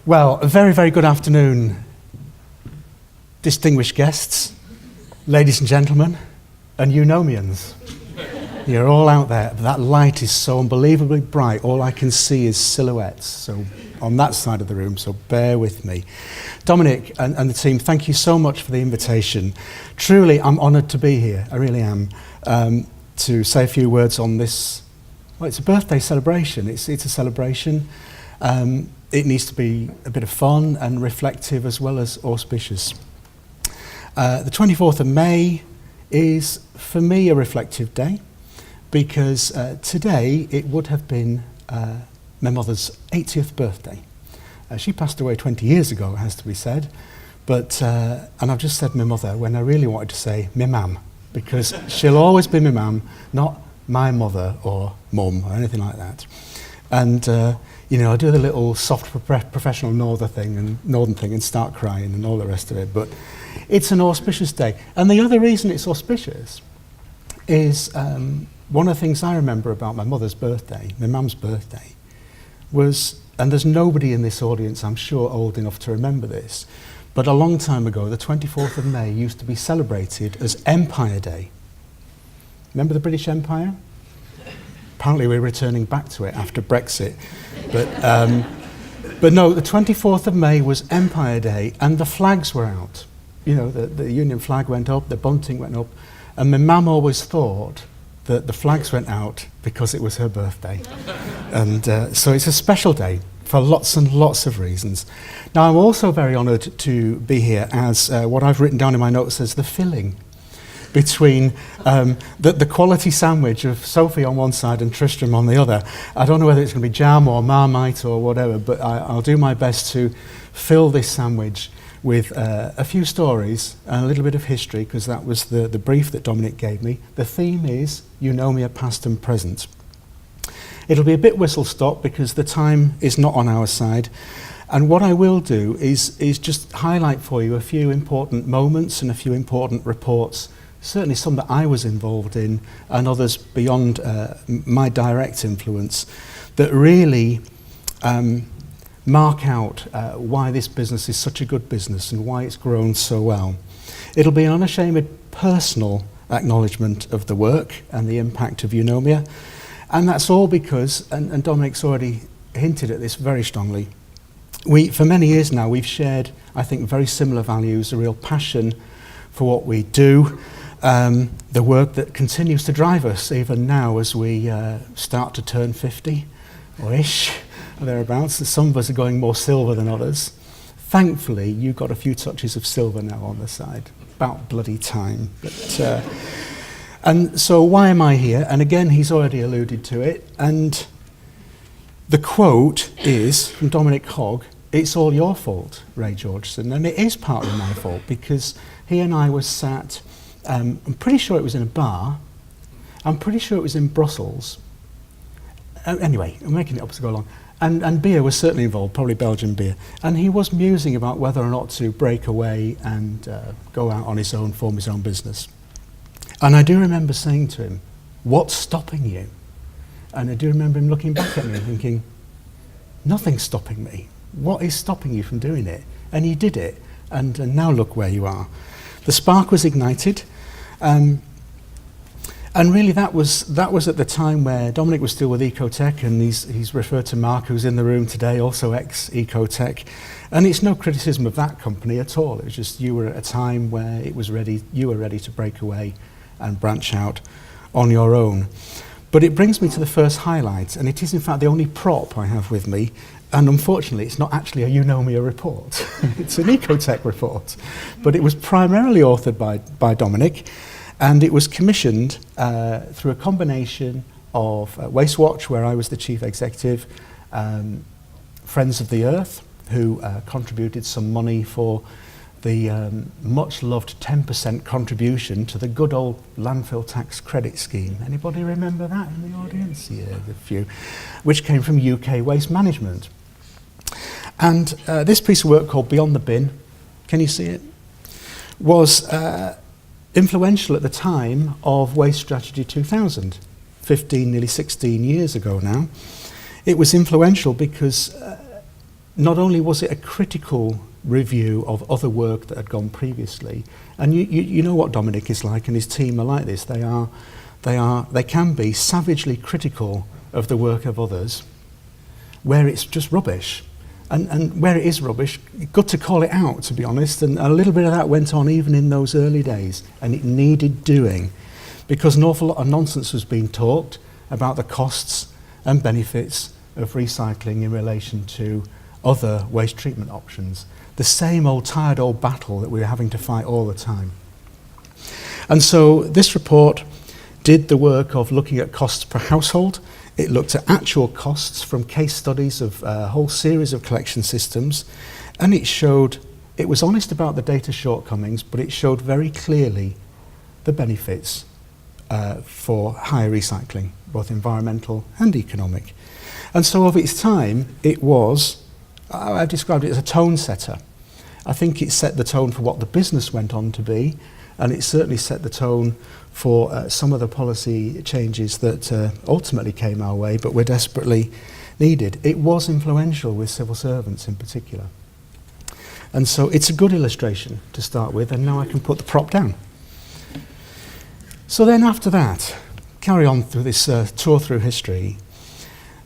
Well, a very, very good afternoon, distinguished guests, ladies and gentlemen, and Eunomians. You're all out there. That light is so unbelievably bright. All I can see is silhouettes. So on that side of the room, so bear with me. Dominic and the team, thank you so much for the invitation. Truly, I'm honoured to be here. I really am. To say a few words on this. Well, it's a birthday celebration. It's a celebration. It needs to be a bit of fun and reflective as well as auspicious. The 24th of May is, for me, a reflective day because today it would have been my mother's 80th birthday. She passed away 20 years ago, it has to be said, but and I've just said my mother when I really wanted to say my mum, because she'll always be my mum, not my mother or mum or anything like that. And you know, I do the little soft professional northern thing and start crying and all the rest of it. But it's an auspicious day. And the other reason it's auspicious is one of the things I remember about my mother's birthday, my mum's birthday, was, and there's nobody in this audience, I'm sure, old enough to remember this, but a long time ago, the 24th of May used to be celebrated as Empire Day. Remember the British Empire? Apparently we're returning back to it after Brexit. But no, the 24th of May was Empire Day and the flags were out. You know, the Union flag went up, the bunting went up, and my mum always thought that the flags went out because it was her birthday. And so it's a special day for lots and lots of reasons. Now, I'm also very honoured to be here as what I've written down in my notes as the filling between the quality sandwich of Sophie on one side and Tristram on the other. I don't know whether it's going to be jam or Marmite or whatever, but I'll do my best to fill this sandwich with a few stories and a little bit of history, because that was the brief that Dominic gave me. The theme is Eunomia, past and present. It'll be a bit whistle-stop because the time is not on our side. And what I will do is just highlight for you a few important moments and a few important reports, certainly some that I was involved in and others beyond my direct influence, that really mark out why this business is such a good business and why it's grown so well. It'll be an unashamed personal acknowledgement of the work and the impact of Eunomia, and that's all because, and Dominic's already hinted at this very strongly, for many years now we've shared, I think, very similar values, a real passion for what we do, the work that continues to drive us even now as we start to turn 50 or ish, or thereabouts. Some of us are going more silver than others. Thankfully, you've got a few touches of silver now on the side. About bloody time. But, and so why am I here? And again, he's already alluded to it. And the quote is from Dominic Hogg, "It's all your fault, Ray Georgeson." And it is partly my fault because he and I were sat, I'm pretty sure it was in a bar. I'm pretty sure it was in Brussels. Anyway, I'm making it up as I go along. And beer was certainly involved, probably Belgian beer. And he was musing about whether or not to break away and go out on his own, form his own business. And I do remember saying to him, "What's stopping you?" And I do remember him looking back at me and thinking, "Nothing's stopping me. What is stopping you from doing it?" And he did it. And now look where you are. The spark was ignited. And really that was at the time where Dominic was still with Ecotech, and he's referred to Mark, who's in the room today, also ex-Ecotech. And it's no criticism of that company at all. It was just you were at a time where you were ready to break away and branch out on your own. But it brings me to the first highlight, and it is in fact the only prop I have with me. And unfortunately, it's not actually a Eunomia report. It's an Ecotech report. But it was primarily authored by Dominic. And it was commissioned through a combination of Waste Watch, where I was the chief executive, Friends of the Earth, who contributed some money for the much-loved 10% contribution to the good old landfill tax credit scheme. Anybody remember that in the audience? Yeah, a few. Which came from UK Waste Management. And this piece of work called Beyond the Bin, can you see it? Was influential at the time of Waste Strategy 2000, 15, nearly 16 years ago now. It was influential because not only was it a critical review of other work that had gone previously, and you know what Dominic is like, and his team are like this. They can be savagely critical of the work of others, where it's just rubbish. And where it is rubbish, good to call it out, to be honest. And a little bit of that went on even in those early days, and it needed doing, because an awful lot of nonsense was being talked about the costs and benefits of recycling in relation to other waste treatment options. The same old tired old battle that we were having to fight all the time. And so this report did the work of looking at costs per household. It looked at actual costs from case studies of a whole series of collection systems, and it was honest about the data shortcomings, but it showed very clearly the benefits for higher recycling, both environmental and economic. And so of its time, it was, I've described it as a tone setter. I think it set the tone for what the business went on to be, and it certainly set the tone for some of the policy changes that ultimately came our way, but were desperately needed. It was influential with civil servants in particular. And so it's a good illustration to start with, and now I can put the prop down. So then after that, carry on through this tour through history.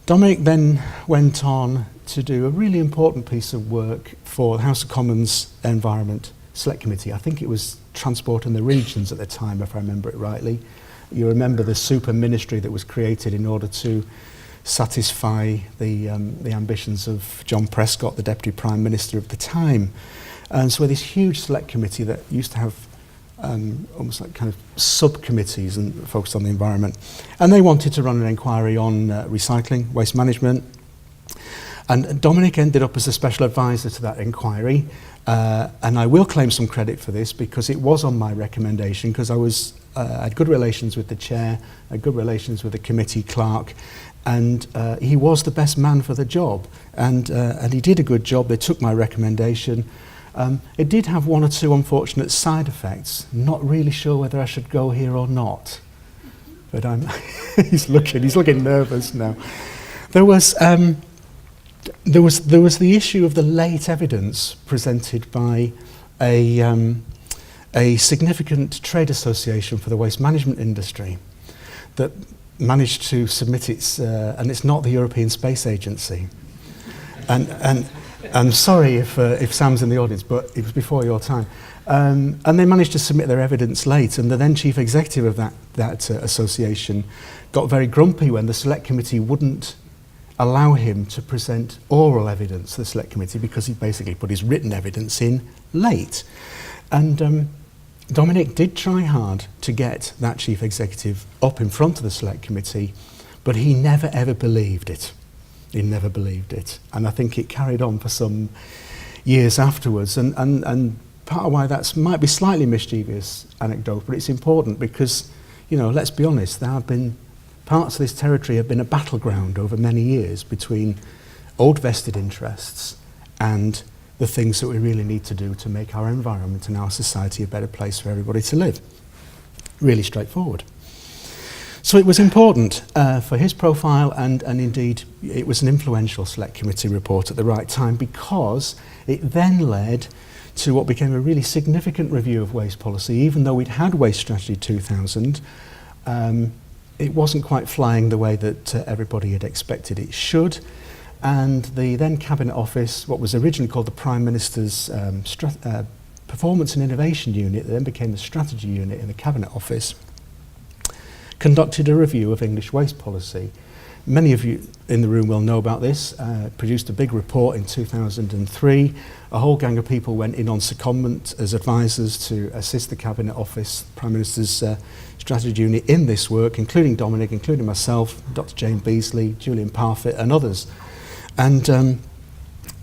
Dominic then went on to do a really important piece of work for the House of Commons Environment Select Committee. I think it was Transport in the Regions at the time, if I remember it rightly. You remember the super ministry that was created in order to satisfy the ambitions of John Prescott, the Deputy Prime Minister of the time. And so this huge select committee that used to have almost like kind of subcommittees and focused on the environment. And they wanted to run an inquiry on recycling, waste management. And Dominic ended up as a special advisor to that inquiry. And I will claim some credit for this because it was on my recommendation, because I had good relations with the chair, I had good relations with the committee clerk, and he was the best man for the job. And he did a good job. They took my recommendation. It did have one or two unfortunate side effects. Not really sure whether I should go here or not. But he's looking nervous now. There was the issue of the late evidence presented by a significant trade association for the waste management industry that managed to submit its, and it's not the European Space Agency. And I'm sorry if Sam's in the audience, but it was before your time. And they managed to submit their evidence late, and the then chief executive of that association got very grumpy when the select committee wouldn't allow him to present oral evidence to the select committee because he basically put his written evidence in late. And Dominic did try hard to get that chief executive up in front of the select committee, but he never ever believed it. He never believed it. And I think it carried on for some years afterwards. And part of why that might be slightly mischievous anecdote, but it's important because, let's be honest, there have been parts of this territory have been a battleground over many years between old vested interests and the things that we really need to do to make our environment and our society a better place for everybody to live. Really straightforward. So it was important for his profile, and indeed it was an influential select committee report at the right time, because it then led to what became a really significant review of waste policy. Even though we'd had Waste Strategy 2000, it wasn't quite flying the way that everybody had expected it should. And the then Cabinet Office, what was originally called the Prime Minister's Performance and Innovation Unit, that then became the Strategy Unit in the Cabinet Office, conducted a review of English waste policy. Many of you in the room will know about this. Produced a big report in 2003. A whole gang of people went in on secondment as advisors to assist the Cabinet Office, Prime Minister's Strategy Unit in this work, including Dominic, including myself, Dr. Jane Beasley, Julian Parfitt and others. And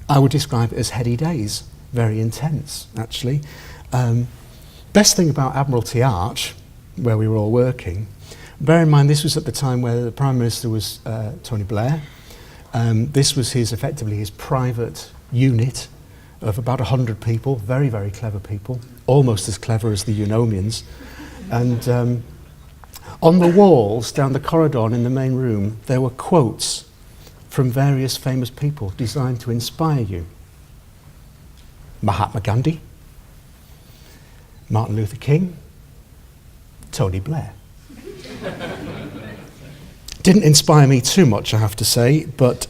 I would describe it as heady days, very intense actually. Best thing about Admiralty Arch, where we were all working, bear in mind this was at the time where the Prime Minister was Tony Blair. This was effectively his private unit of about 100 people, very, very clever people, almost as clever as the Eunomians. And on the walls down the corridor and in the main room, there were quotes from various famous people designed to inspire you. Mahatma Gandhi, Martin Luther King, Tony Blair. Didn't inspire me too much, I have to say, but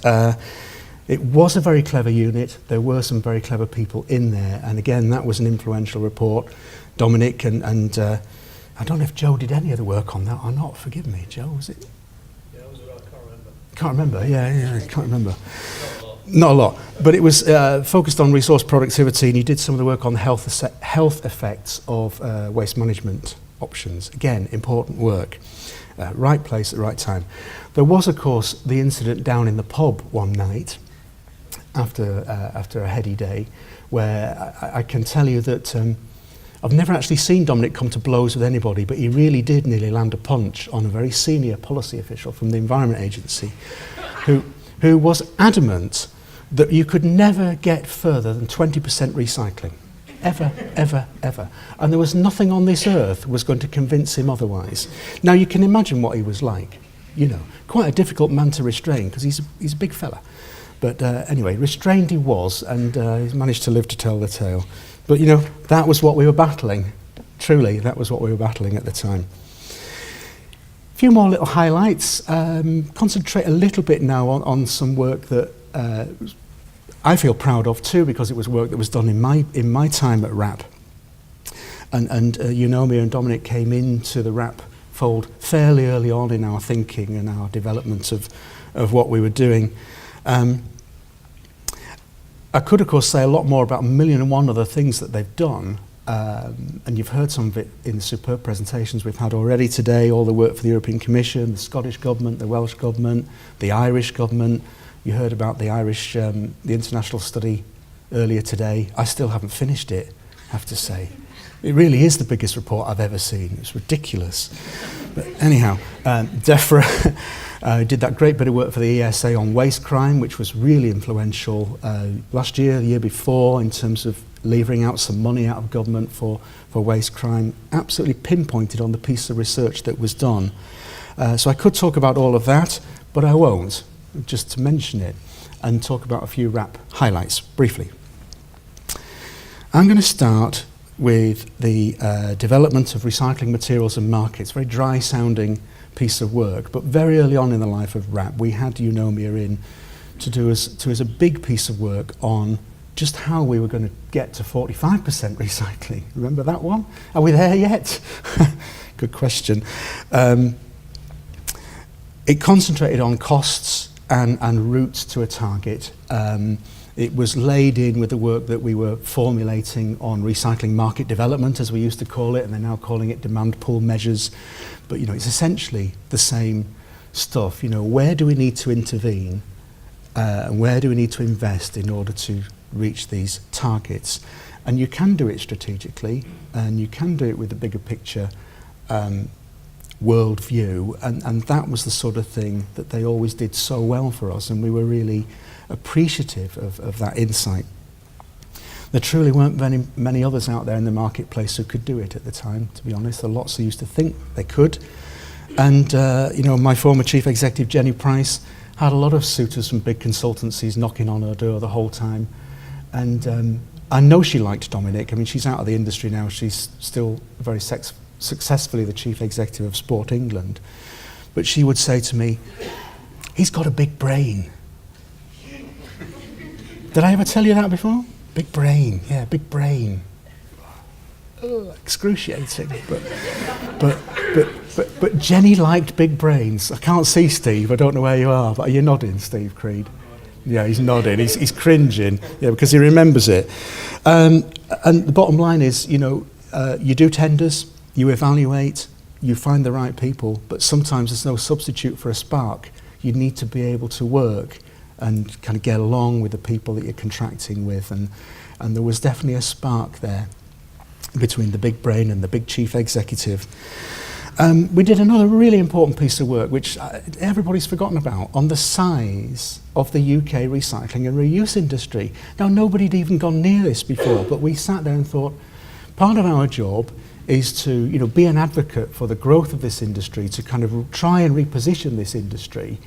it was a very clever unit. There were some very clever people in there, and again, that was an influential report. Dominic and I don't know if Joe did any of the work on that or not. Forgive me, Joe, was it? Yeah, it was around, I can't remember. Can't remember, yeah, I can't remember. Not a lot, but it was focused on resource productivity, and he did some of the work on the health effects of waste management options. Again, important work. Right place at the right time. There was, of course, the incident down in the pub one night after a heady day, where I can tell you that I've never actually seen Dominic come to blows with anybody, but he really did nearly land a punch on a very senior policy official from the Environment Agency who was adamant that you could never get further than 20% recycling. Ever, ever, ever. And there was nothing on this earth was going to convince him otherwise. Now you can imagine what he was like. You know, quite a difficult man to restrain because he's a big fella. But anyway, restrained he was, and he's managed to live to tell the tale. But you know, that was what we were battling. Truly, that was what we were battling at the time. A few more little highlights. Concentrate a little bit now on some work that I feel proud of too, because it was work that was done in my time at RAP. And Eunomia and Dominic came into the RAP fold fairly early on in our thinking and our development of what we were doing. I could, of course, say a lot more about 1,000,001 other things that they've done, and you've heard some of it in the superb presentations we've had already today, all the work for the European Commission, the Scottish Government, the Welsh Government, the Irish Government. You heard about the Irish, the international study earlier today. I still haven't finished it, I have to say. It really is the biggest report I've ever seen. It's ridiculous. But anyhow, DEFRA did that great bit of work for the ESA on waste crime, which was really influential last year, the year before, in terms of levering out some money out of government for waste crime. Absolutely pinpointed on the piece of research that was done. So I could talk about all of that, but I won't, just to mention it and talk about a few RAP highlights briefly. I'm going to start with the development of recycling materials and markets. Very dry sounding piece of work, but very early on in the life of RAP we had Eunomia in to do as a big piece of work on just how we were going to get to 45% recycling. Remember that one? Are we there yet? Good question. It concentrated on costs and routes to a target. It was laid in with the work that we were formulating on recycling market development, as we used to call it, and they're now calling it demand pull measures. But you know, it's essentially the same stuff. You know, where do we need to intervene, and where do we need to invest in order to reach these targets? And you can do it strategically, and you can do it with a bigger picture world view, and that was the sort of thing that they always did so well for us, and we were really appreciative of that insight. There truly weren't many others out there in the marketplace who could do it at the time, to be honest. There are lots who used to think they could. And you know, my former chief executive, Jenny Price, had a lot of suitors from big consultancies knocking on her door the whole time. And I know she liked Dominic. I mean, she's out of the industry now. She's still very successfully the chief executive of Sport England. But she would say to me, "He's got a big brain." Did I ever tell you that before? Big brain, yeah, big brain. Excruciating, but Jenny liked big brains. I can't see Steve. I don't know where you are, but are you nodding, Steve Creed? Yeah, he's nodding. He's cringing, yeah, because he remembers it. And the bottom line is, you know, you do tenders, you evaluate, you find the right people, but sometimes there's no substitute for a spark. You need to be able to work and kind of get along with the people that you're contracting with, and there was definitely a spark there between the big brain and the big chief executive. We did another really important piece of work which everybody's forgotten about, on the size of the UK recycling and reuse industry. Now, nobody had even gone near this before, but we sat there and thought, part of our job is to, you know, be an advocate for the growth of this industry, to kind of try and reposition this industry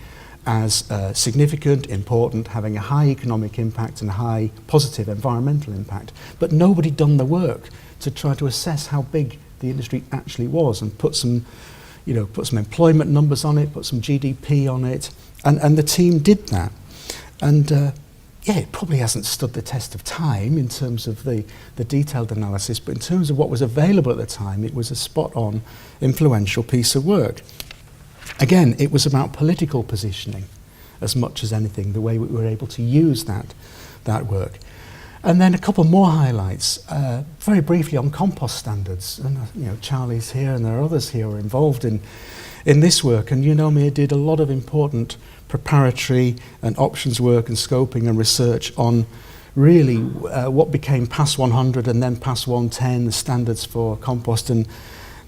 as significant, important, having a high economic impact and a high positive environmental impact. But nobody done the work to try to assess how big the industry actually was and put some employment numbers on it, put some GDP on it, and the team did that. And it probably hasn't stood the test of time in terms of the detailed analysis, but in terms of what was available at the time, it was a spot-on, influential piece of work. Again, it was about political positioning as much as anything, the way we were able to use that work. And then a couple more highlights, very briefly on compost standards. And Charlie's here and there are others here who are involved in this work, and Eunomia did a lot of important preparatory and options work and scoping and research on really what became PAS 100 and then PAS 110, the standards for compost and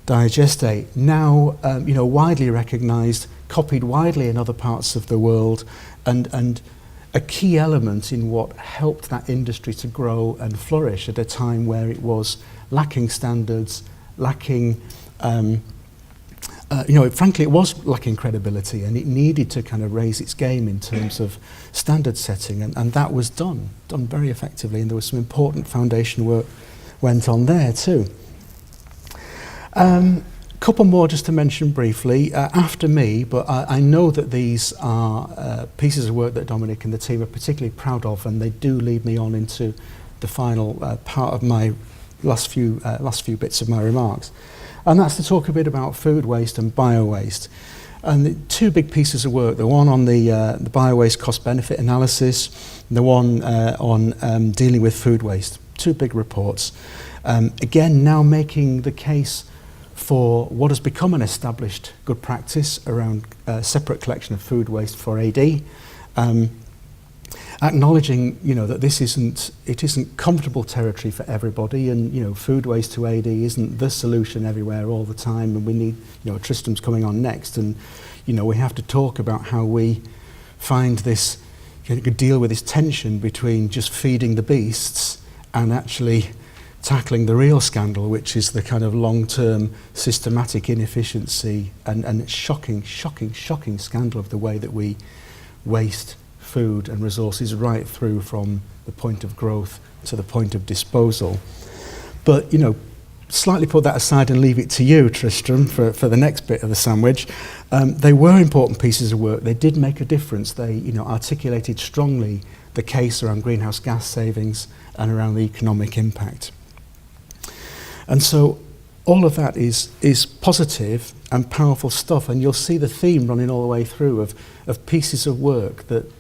digestate, now widely recognised, copied widely in other parts of the world, and a key element in what helped that industry to grow and flourish at a time where it was lacking standards, lacking frankly, it was lacking credibility, and it needed to kind of raise its game in terms of standard setting, and that was done very effectively, and there was some important foundation work went on there too. Couple more just to mention briefly, after me, but I know that these are pieces of work that Dominic and the team are particularly proud of, and they do lead me on into the final part of my last few bits of my remarks. And that's to talk a bit about food waste and bio-waste. And the two big pieces of work, the one on the bio-waste cost-benefit analysis, and the one on dealing with food waste. Two big reports. Again, now making the case for what has become an established good practice around separate collection of food waste for AD. Acknowledging, that this isn't comfortable territory for everybody, and food waste to AD isn't the solution everywhere all the time, and we need, Tristram's coming on next, and we have to talk about how we find this, deal with this tension between just feeding the beasts and actually tackling the real scandal, which is the kind of long-term systematic inefficiency and shocking scandal of the way that we waste food and resources right through from the point of growth to the point of disposal. But, slightly put that aside and leave it to you, Tristram, for the next bit of the sandwich. They were important pieces of work. They did make a difference. They, articulated strongly the case around greenhouse gas savings and around the economic impact. And so all of that is positive and powerful stuff, and you'll see the theme running all the way through of pieces of work that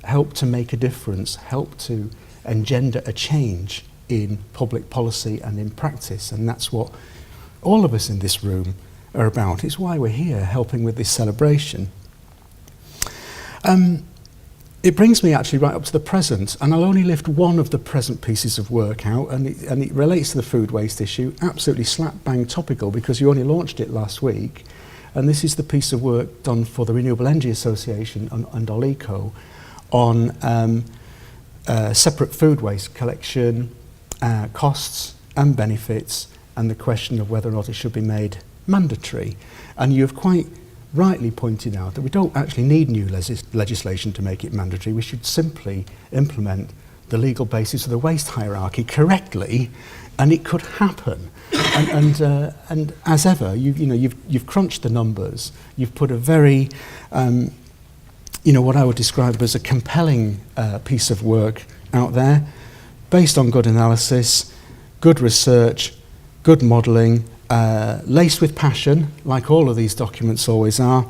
help to make a difference, help to engender a change in public policy and in practice, and that's what all of us in this room are about. It's why we're here, helping with this celebration. It brings me actually right up to the present, and I'll only lift one of the present pieces of work out, and it relates to the food waste issue, absolutely slap bang topical because you only launched it last week, and this is the piece of work done for the Renewable Energy Association and Oleco on separate food waste collection, costs and benefits, and the question of whether or not it should be made mandatory. And you've quite rightly pointed out that we don't actually need new legislation to make it mandatory. We should simply implement the legal basis of the waste hierarchy correctly, and it could happen. And as ever, you've crunched the numbers. You've put a very what I would describe as a compelling piece of work out there, based on good analysis, good research, good modelling, laced with passion, like all of these documents always are,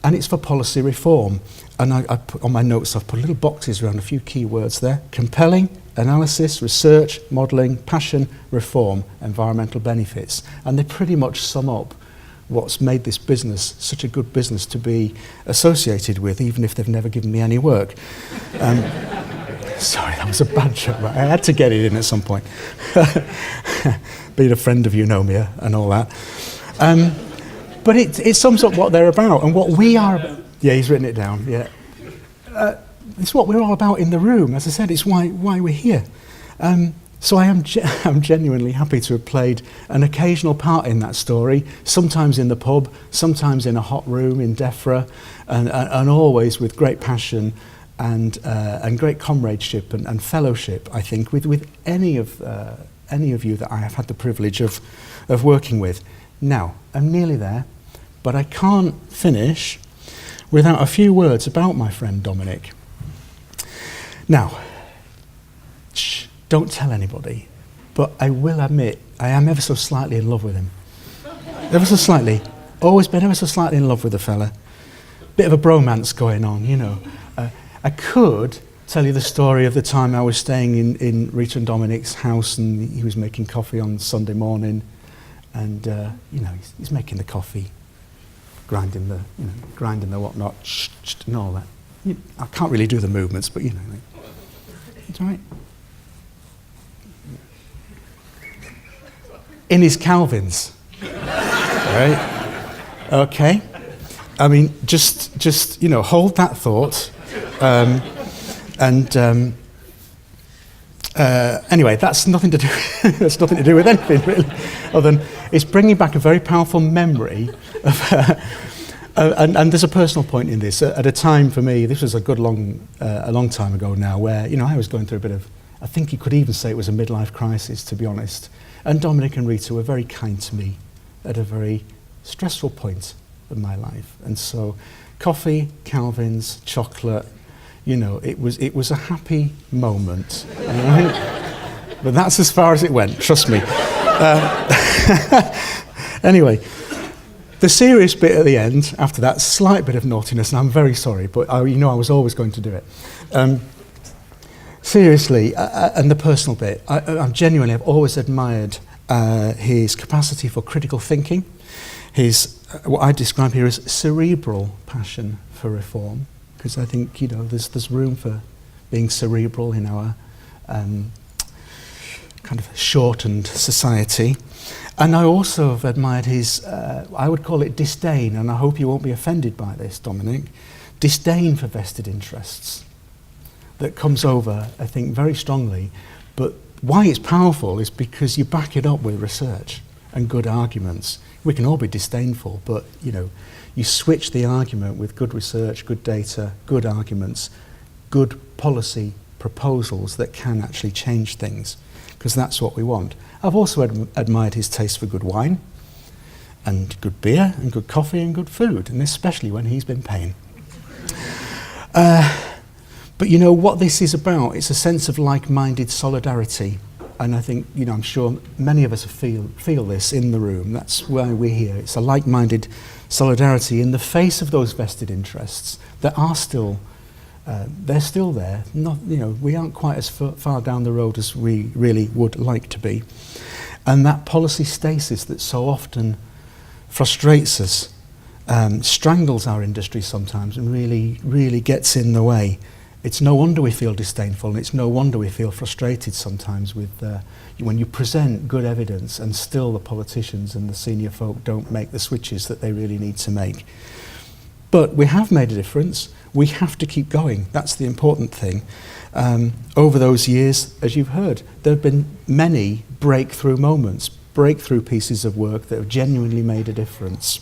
and it's for policy reform. And I put, on my notes, I've put little boxes around a few key words there: compelling, analysis, research, modelling, passion, reform, environmental benefits. And they pretty much sum up what's made this business such a good business to be associated with, even if they've never given me any work. Sorry, that was a bad joke, but I had to get it in at some point. Being a friend of Eunomia and all that. But it sums up what they're about and what we are about. Yeah, he's written it down, yeah. It's what we're all about in the room. As I said, it's why we're here. So I'm genuinely happy to have played an occasional part in that story, sometimes in the pub, sometimes in a hot room in DEFRA, and always with great passion and great comradeship and fellowship, I think, with any of you that I have had the privilege of working with. Now, I'm nearly there, but I can't finish without a few words about my friend Dominic. Now, don't tell anybody, but I will admit I am ever so slightly in love with him. Ever so slightly. Always been ever so slightly in love with the fella. Bit of a bromance going on, you know. I could tell you the story of the time I was staying in Rita and Dominic's house and he was making coffee on Sunday morning and, he's making the coffee, grinding the whatnot, and all that. I can't really do the movements, but, it's all right. In his Calvins, right? Okay. I mean, just hold that thought. Anyway, that's nothing to do. That's nothing to do with anything really, other than it's bringing back a very powerful memory of. And there's a personal point in this. At a time for me, this was a long time ago now, where I was going through a bit of. I think you could even say it was a midlife crisis, to be honest. And Dominic and Rita were very kind to me at a very stressful point of my life. And so, coffee, Calvins, chocolate, it was a happy moment. Right? But that's as far as it went, trust me. Anyway, the serious bit at the end, after that slight bit of naughtiness, and I'm very sorry, but I was always going to do it. Seriously, and the personal bit, I've always admired his capacity for critical thinking, his, what I describe here as cerebral passion for reform, because I think, there's room for being cerebral in our kind of shortened society. And I also have admired his, I would call it disdain, and I hope you won't be offended by this, Dominic, disdain for vested interests. That comes over, I think, very strongly. But why it's powerful is because you back it up with research and good arguments. We can all be disdainful, but, you switch the argument with good research, good data, good arguments, good policy proposals that can actually change things, because that's what we want. I've also admired his taste for good wine and good beer and good coffee and good food, and especially when he's been paying. But what this is about, it's a sense of like-minded solidarity. And I think, I'm sure many of us feel this in the room. That's why we're here. It's a like-minded solidarity in the face of those vested interests that are still, they're still there. Not, we aren't quite as far down the road as we really would like to be. And that policy stasis that so often frustrates us, strangles our industry sometimes and really, really gets in the way. It's no wonder we feel disdainful, and it's no wonder we feel frustrated sometimes with when you present good evidence and still the politicians and the senior folk don't make the switches that they really need to make. But we have made a difference. We have to keep going. That's the important thing. Over those years, as you've heard, there have been many breakthrough moments, breakthrough pieces of work that have genuinely made a difference.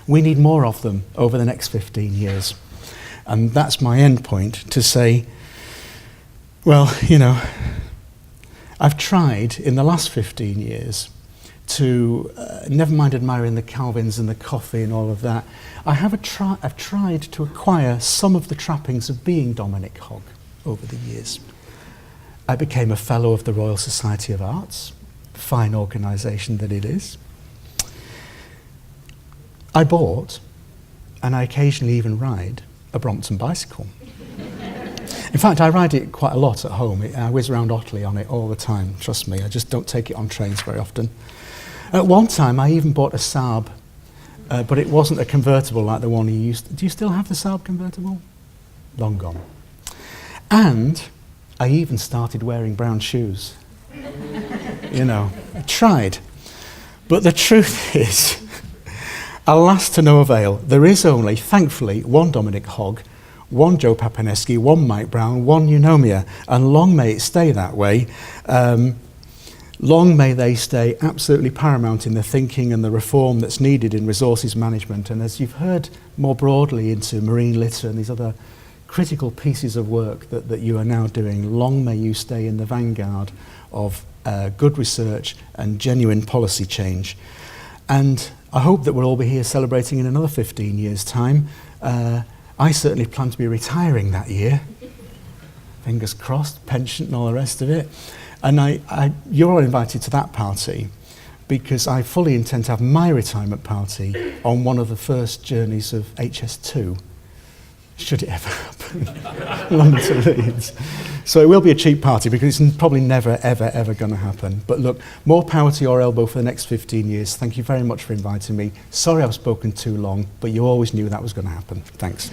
We need more of them over the next 15 years. And that's my end point, to say, well, I've tried in the last 15 years to, never mind admiring the Calvins and the coffee and all of that, I've tried to acquire some of the trappings of being Dominic Hogg over the years. I became a Fellow of the Royal Society of Arts, fine organisation that it is. I bought, and I occasionally even ride, a Brompton bicycle. In fact, I ride it quite a lot at home. I whiz around Otley on it all the time, trust me. I just don't take it on trains very often. At one time, I even bought a Saab, but it wasn't a convertible like the one you used to. Do you still have the Saab convertible? Long gone. And I even started wearing brown shoes. I tried. But the truth is, alas to no avail, there is only, thankfully, one Dominic Hogg, one Joe Papanesky, one Mike Brown, one Eunomia, and long may it stay that way. Long may they stay absolutely paramount in the thinking and the reform that's needed in resources management. And as you've heard more broadly into marine litter and these other critical pieces of work that you are now doing, long may you stay in the vanguard of good research and genuine policy change. And I hope that we'll all be here celebrating in another 15 years' time. I certainly plan to be retiring that year. Fingers crossed, pension and all the rest of it. And you're all invited to that party because I fully intend to have my retirement party on one of the first journeys of HS2, should it ever happen, London to Leeds. So it will be a cheap party because it's probably never, ever, ever going to happen. But look, more power to your elbow for the next 15 years. Thank you very much for inviting me. Sorry I've spoken too long, but you always knew that was going to happen. Thanks.